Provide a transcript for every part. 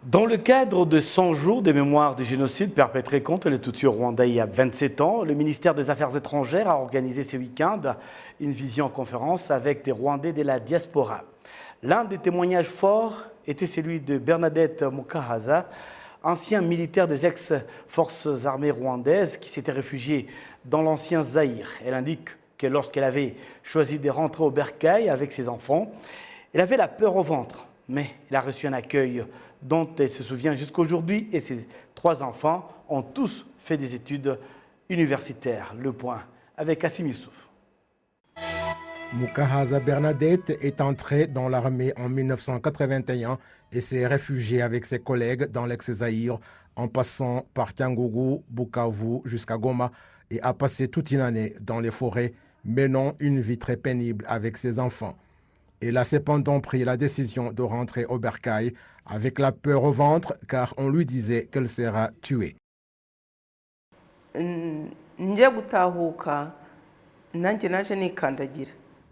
Dans le cadre de 100 jours des mémoires du génocide perpétré contre les Tutsis au Rwanda il y a 27 ans, le ministère des Affaires étrangères a organisé ce week-end une visioconférence avec des Rwandais de la diaspora. L'un des témoignages forts était celui de Bernadette Mukahaza, ancien militaire des ex-forces armées rwandaises qui s'était réfugiée dans l'ancien Zaïre. Elle indique que lorsqu'elle avait choisi de rentrer au bercail avec ses enfants, elle avait la peur au ventre, mais elle a reçu un accueil dont elle se souvient jusqu'aujourd'hui et ses 3 enfants ont tous fait des études universitaires. Le point avec Kassim Youssouf. Mukahaza Bernadette est entrée dans l'armée en 1981 et s'est réfugiée avec ses collègues dans l'ex-Zaïre en passant par Kyangougou, Bukavu jusqu'à Goma et a passé toute une année dans les forêts, menant une vie très pénible avec ses enfants. Elle a cependant pris la décision de rentrer au bercail avec la peur au ventre car on lui disait qu'elle sera tuée.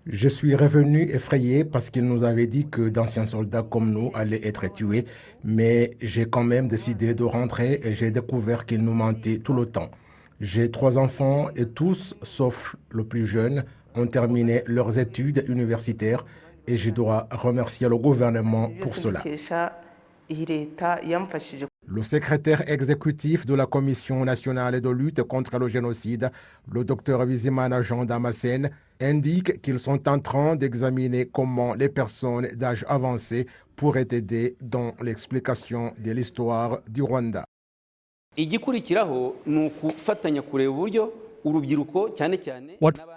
Je suis revenu effrayé parce qu'il nous avait dit que d'anciens soldats comme nous allaient être tués, mais j'ai quand même décidé de rentrer et j'ai découvert qu'ils nous mentaient tout le temps. J'ai 3 enfants et tous, sauf le plus jeune, ont terminé leurs études universitaires et je dois remercier le gouvernement pour cela. Le secrétaire exécutif de la Commission nationale de lutte contre le génocide, le Dr Bizimana Jean Damascène, indique qu'ils sont en train d'examiner comment les personnes d'âge avancé pourraient aider dans l'explication de l'histoire du Rwanda.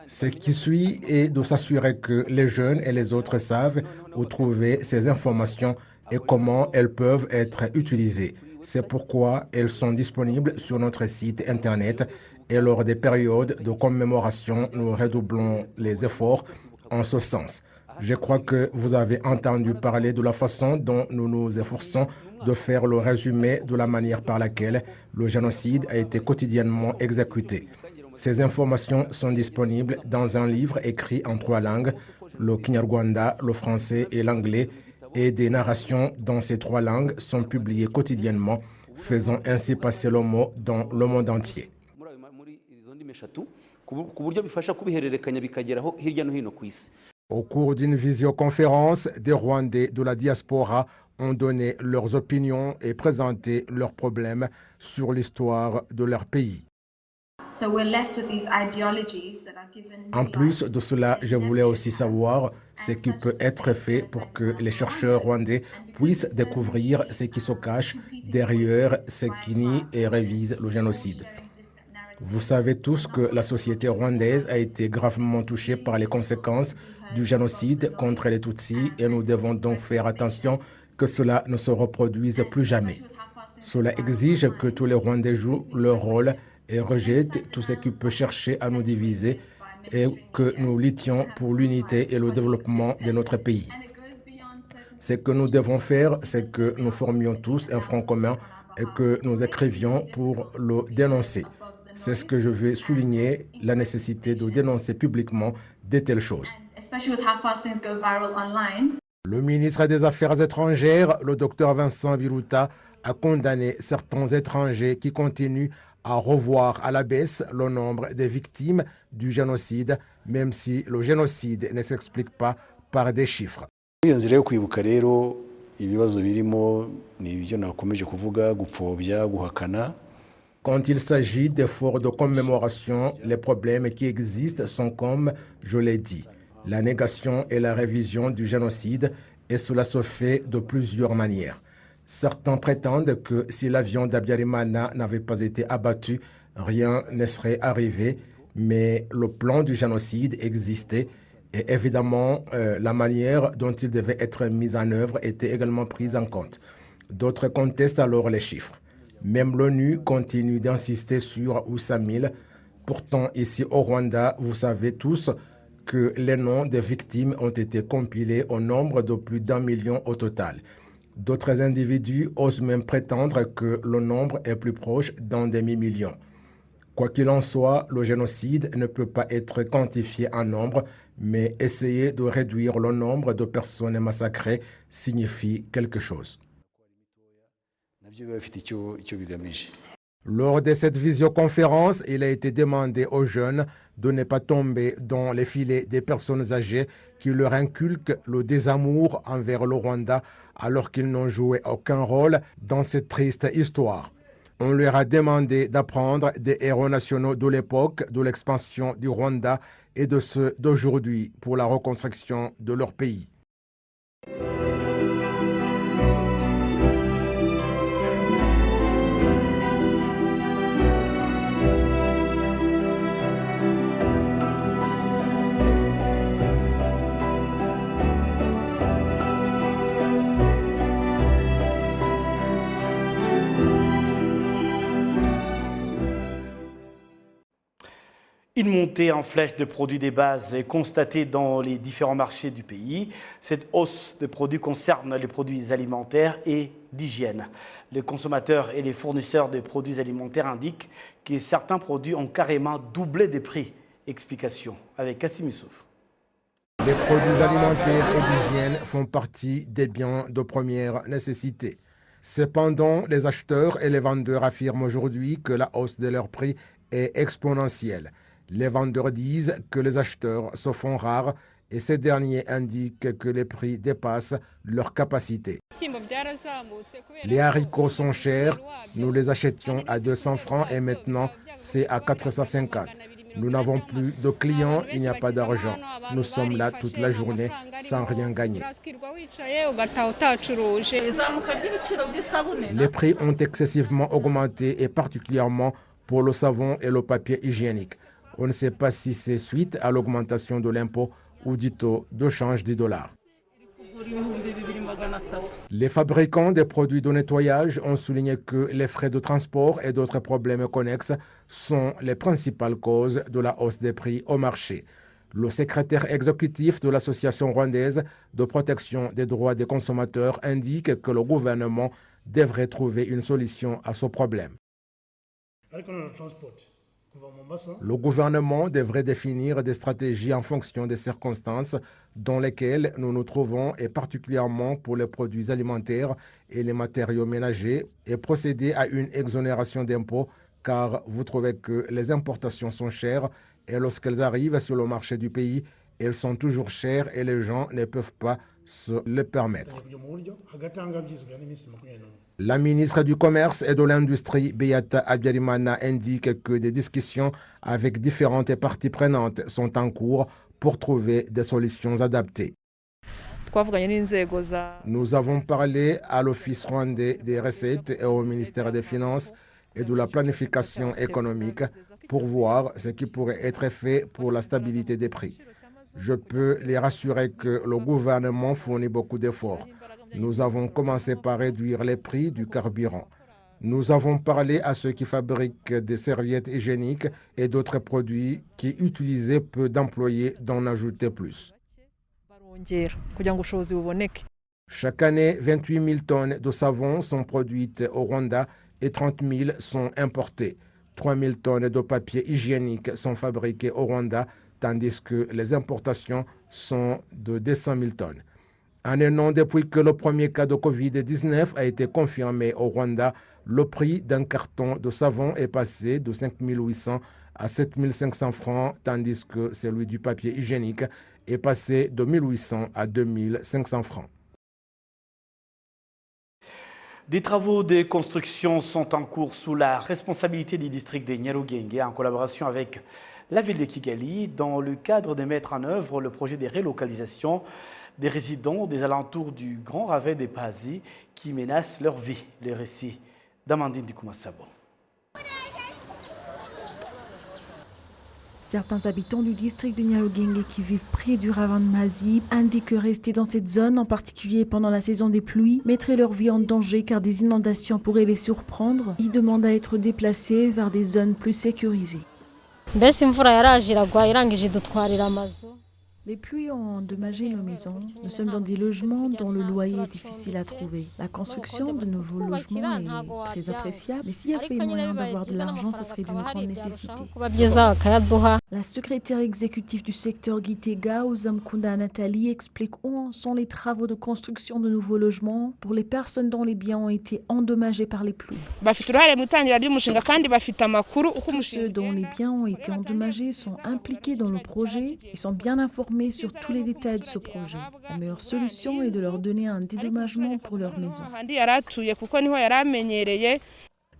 Ce qui suit est de s'assurer que les jeunes et les autres savent où trouver ces informations et comment elles peuvent être utilisées. C'est pourquoi elles sont disponibles sur notre site internet et lors des périodes de commémoration, nous redoublons les efforts en ce sens. Je crois que vous avez entendu parler de la façon dont nous nous efforçons de faire le résumé de la manière par laquelle le génocide a été quotidiennement exécuté. Ces informations sont disponibles dans un livre écrit en 3 langues, le Kinyarwanda, le français et l'anglais, et des narrations dans ces 3 langues sont publiées quotidiennement, faisant ainsi passer le mot dans le monde entier. Au cours d'une visioconférence, des Rwandais de la diaspora ont donné leurs opinions et présenté leurs problèmes sur l'histoire de leur pays. En plus de cela, je voulais aussi savoir ce qui peut être fait pour que les chercheurs rwandais puissent découvrir ce qui se cache derrière ce qui nie et révise le génocide. Vous savez tous que la société rwandaise a été gravement touchée par les conséquences du génocide contre les Tutsis et nous devons donc faire attention que cela ne se reproduise plus jamais. Cela exige que tous les Rwandais jouent leur rôle et rejettent tout ce qui peut chercher à nous diviser et que nous luttions pour l'unité et le développement de notre pays. Ce que nous devons faire, c'est que nous formions tous un front commun et que nous écrivions pour le dénoncer. C'est ce que je veux souligner, la nécessité de dénoncer publiquement de telles choses. Le ministre des Affaires étrangères, le Dr Vincent Biruta, a condamné certains étrangers qui continuent à revoir à la baisse le nombre des victimes du génocide, même si le génocide ne s'explique pas par des chiffres. Quand il s'agit d'efforts de commémoration, les problèmes qui existent sont comme je l'ai dit, la négation et la révision du génocide, et cela se fait de plusieurs manières. Certains prétendent que si l'avion d'Abiyarimana n'avait pas été abattu, rien ne serait arrivé, mais le plan du génocide existait et évidemment la manière dont il devait être mis en œuvre était également prise en compte. D'autres contestent alors les chiffres. Même l'ONU continue d'insister sur Oussa 1000. Pourtant, ici au Rwanda, vous savez tous que les noms des victimes ont été compilés au nombre de plus d'1 million au total. D'autres individus osent même prétendre que le nombre est plus proche d'un demi-million. Quoi qu'il en soit, le génocide ne peut pas être quantifié en nombre, mais essayer de réduire le nombre de personnes massacrées signifie quelque chose. Lors de cette visioconférence, il a été demandé aux jeunes de ne pas tomber dans les filets des personnes âgées qui leur inculquent le désamour envers le Rwanda alors qu'ils n'ont joué aucun rôle dans cette triste histoire. On leur a demandé d'apprendre des héros nationaux de l'époque, de l'expansion du Rwanda et de ceux d'aujourd'hui pour la reconstruction de leur pays. Une montée en flèche de produits des bases est constatée dans les différents marchés du pays. Cette hausse de produits concerne les produits alimentaires et d'hygiène. Les consommateurs et les fournisseurs de produits alimentaires indiquent que certains produits ont carrément doublé de prix. Explication avec Kassim Youssouf. Les produits alimentaires et d'hygiène font partie des biens de première nécessité. Cependant, les acheteurs et les vendeurs affirment aujourd'hui que la hausse de leur prix est exponentielle. Les vendeurs disent que les acheteurs se font rares et ces derniers indiquent que les prix dépassent leur capacité. Les haricots sont chers, nous les achetions à 200 francs et maintenant c'est à 450. Nous n'avons plus de clients, il n'y a pas d'argent. Nous sommes là toute la journée sans rien gagner. Les prix ont excessivement augmenté et particulièrement pour le savon et le papier hygiénique. On ne sait pas si c'est suite à l'augmentation de l'impôt ou du taux de change du dollar. Les fabricants des produits de nettoyage ont souligné que les frais de transport et d'autres problèmes connexes sont les principales causes de la hausse des prix au marché. Le secrétaire exécutif de l'Association rwandaise de protection des droits des consommateurs indique que le gouvernement devrait trouver une solution à ce problème. Le gouvernement devrait définir des stratégies en fonction des circonstances dans lesquelles nous nous trouvons et particulièrement pour les produits alimentaires et les matériaux ménagers et procéder à une exonération d'impôts car vous trouvez que les importations sont chères et lorsqu'elles arrivent sur le marché du pays, elles sont toujours chères et les gens ne peuvent pas se le permettre. La ministre du Commerce et de l'Industrie, Beata Habyarimana, indique que des discussions avec différentes parties prenantes sont en cours pour trouver des solutions adaptées. Nous avons parlé à l'Office rwandais des recettes et au ministère des Finances et de la planification économique pour voir ce qui pourrait être fait pour la stabilité des prix. Je peux les rassurer que le gouvernement fournit beaucoup d'efforts. Nous avons commencé par réduire les prix du carburant. Nous avons parlé à ceux qui fabriquent des serviettes hygiéniques et d'autres produits qui utilisaient peu d'employés d'en ajouter plus. Chaque année, 28 000 tonnes de savon sont produites au Rwanda et 30 000 sont importées. 3 000 tonnes de papier hygiénique sont fabriquées au Rwanda, tandis que les importations sont de 200 000 tonnes. En un an depuis que le premier cas de Covid-19 a été confirmé au Rwanda, le prix d'un carton de savon est passé de 5 800 à 7 500 francs, tandis que celui du papier hygiénique est passé de 1 800 à 2 500 francs. Des travaux de construction sont en cours sous la responsabilité du district de Nyarugenge en collaboration avec la ville de Kigali dans le cadre de mettre en œuvre le projet de relocalisation des résidents des alentours du Grand Ravin des Pazi qui menacent leur vie. Les récits d'Amandine Dikoumassabo. Certains habitants du district de Nyarugenge qui vivent près du ravin de Mazi indiquent que rester dans cette zone, en particulier pendant la saison des pluies, mettrait leur vie en danger car des inondations pourraient les surprendre. Ils demandent à être déplacés vers des zones plus sécurisées. Les pluies ont endommagé nos maisons. Nous sommes dans des logements dont le loyer est difficile à trouver. La construction de nouveaux logements est très appréciable, mais s'il y avait moyen d'avoir de l'argent, ça serait d'une grande nécessité. La secrétaire exécutive du secteur Gitega, Uzamkunda Nathalie, explique où en sont les travaux de construction de nouveaux logements pour les personnes dont les biens ont été endommagés par les pluies. Tous ceux dont les biens ont été endommagés sont impliqués dans le projet. Ils sont bien informés sur tous les détails de ce projet. La meilleure solution est de leur donner un dédommagement pour leur maison.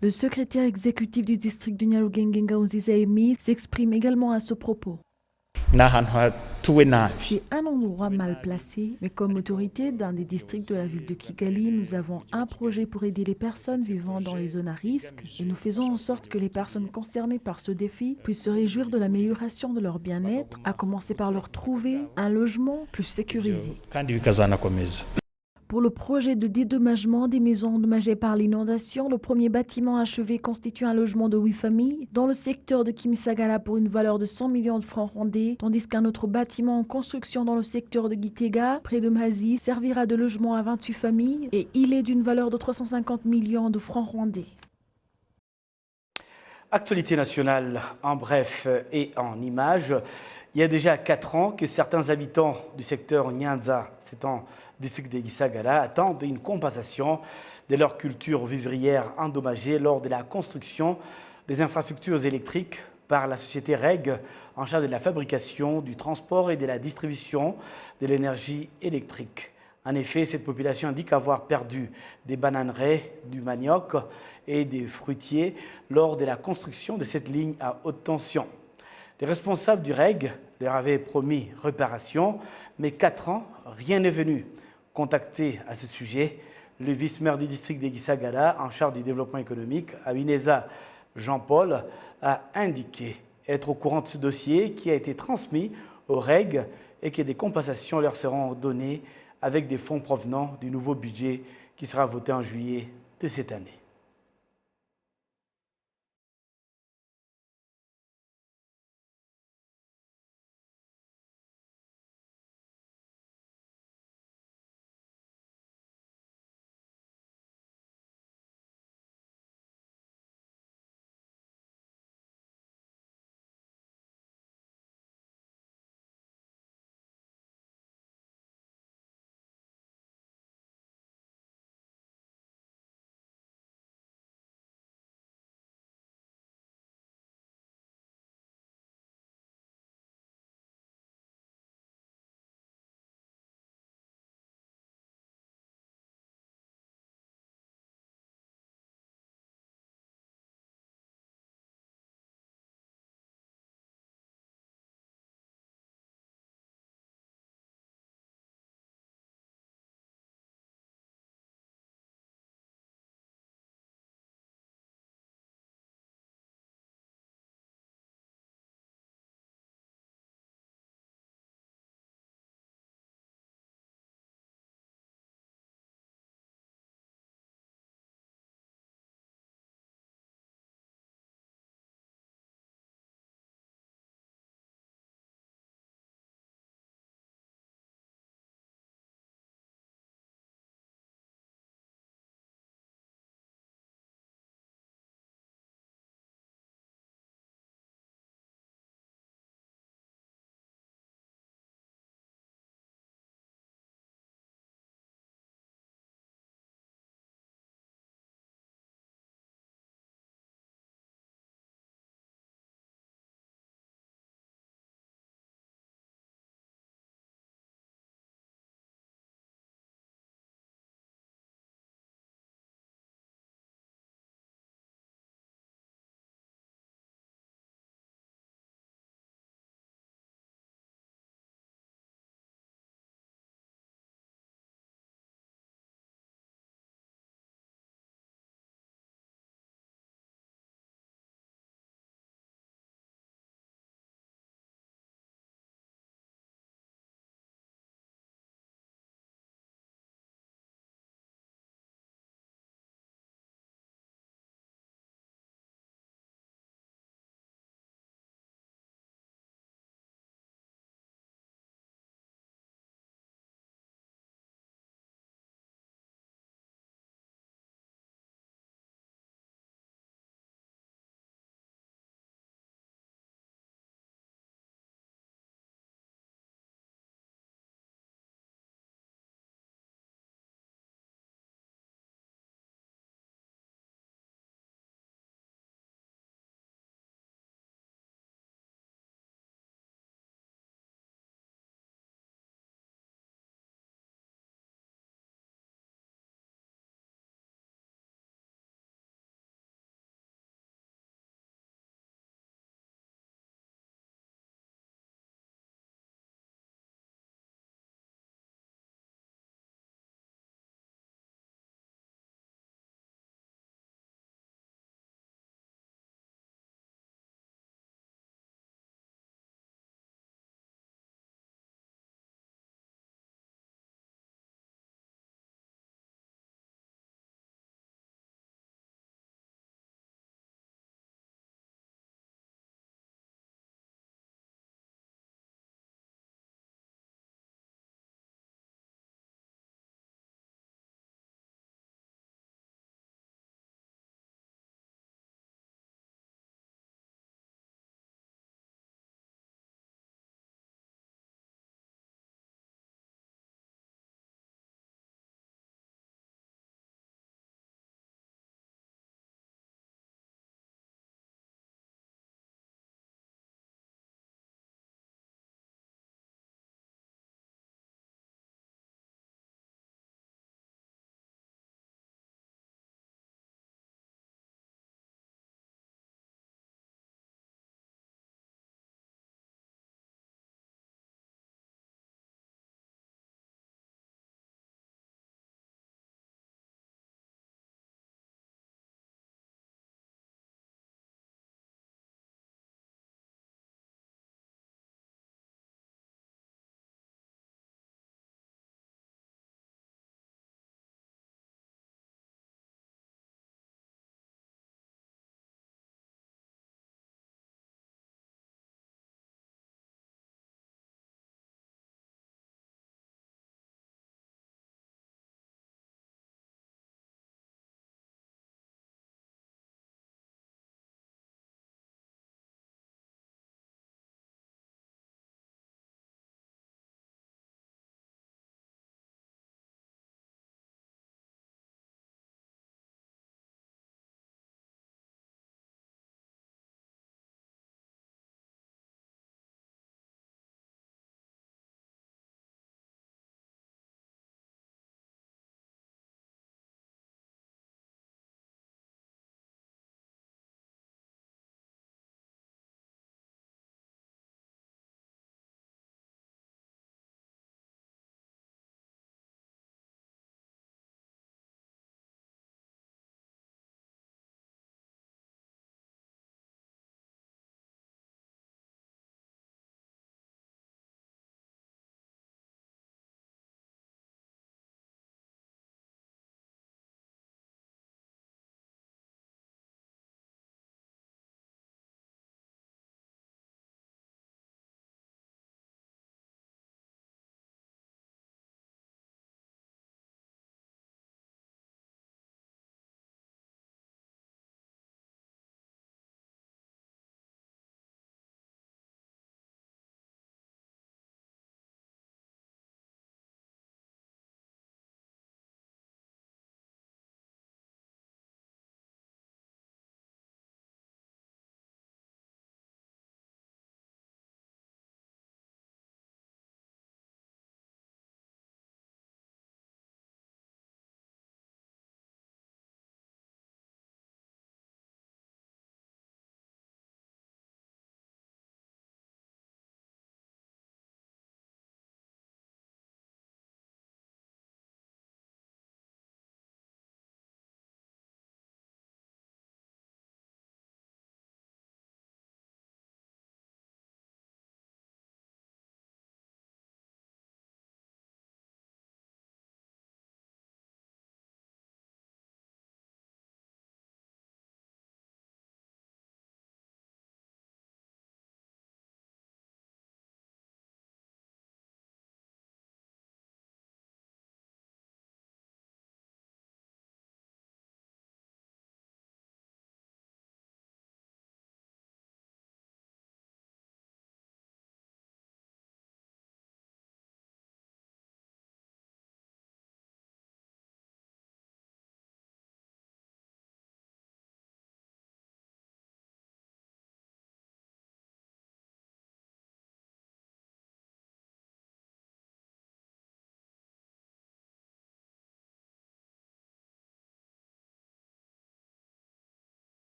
Le secrétaire exécutif du district de Nyarugenge Ngawonziza Emile s'exprime également à ce propos. C'est un endroit mal placé, mais comme autorité d'un des districts de la ville de Kigali, nous avons un projet pour aider les personnes vivant dans les zones à risque et nous faisons en sorte que les personnes concernées par ce défi puissent se réjouir de l'amélioration de leur bien-être, à commencer par leur trouver un logement plus sécurisé. Pour le projet de dédommagement des maisons endommagées par l'inondation, le premier bâtiment achevé constitue un logement de 8 familles dans le secteur de Kimisagara pour une valeur de 100 millions de francs rwandais, tandis qu'un autre bâtiment en construction dans le secteur de Gitega, près de Mazi, servira de logement à 28 familles et il est d'une valeur de 350 millions de francs rwandais. Actualité nationale en bref et en images. Il y a déjà 4 ans que certains habitants du secteur Nyanza, c'est en district de Gisagara, attendent une compensation de leur culture vivrière endommagée lors de la construction des infrastructures électriques par la société REG en charge de la fabrication, du transport et de la distribution de l'énergie électrique. En effet, cette population indique avoir perdu des bananeraies, du manioc et des fruitiers lors de la construction de cette ligne à haute tension. Les responsables du REG leur avaient promis réparation, mais 4 ans, rien n'est venu. Contacté à ce sujet, le vice-maire du district de Gisagara, en charge du développement économique, Abineza Jean-Paul, a indiqué être au courant de ce dossier qui a été transmis au REG et que des compensations leur seront données avec des fonds provenant du nouveau budget qui sera voté en juillet de cette année.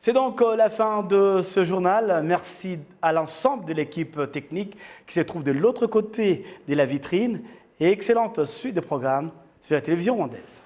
C'est donc la fin de ce journal. Merci à l'ensemble de l'équipe technique qui se trouve de l'autre côté de la vitrine et excellente suite de programmes sur la télévision rwandaise.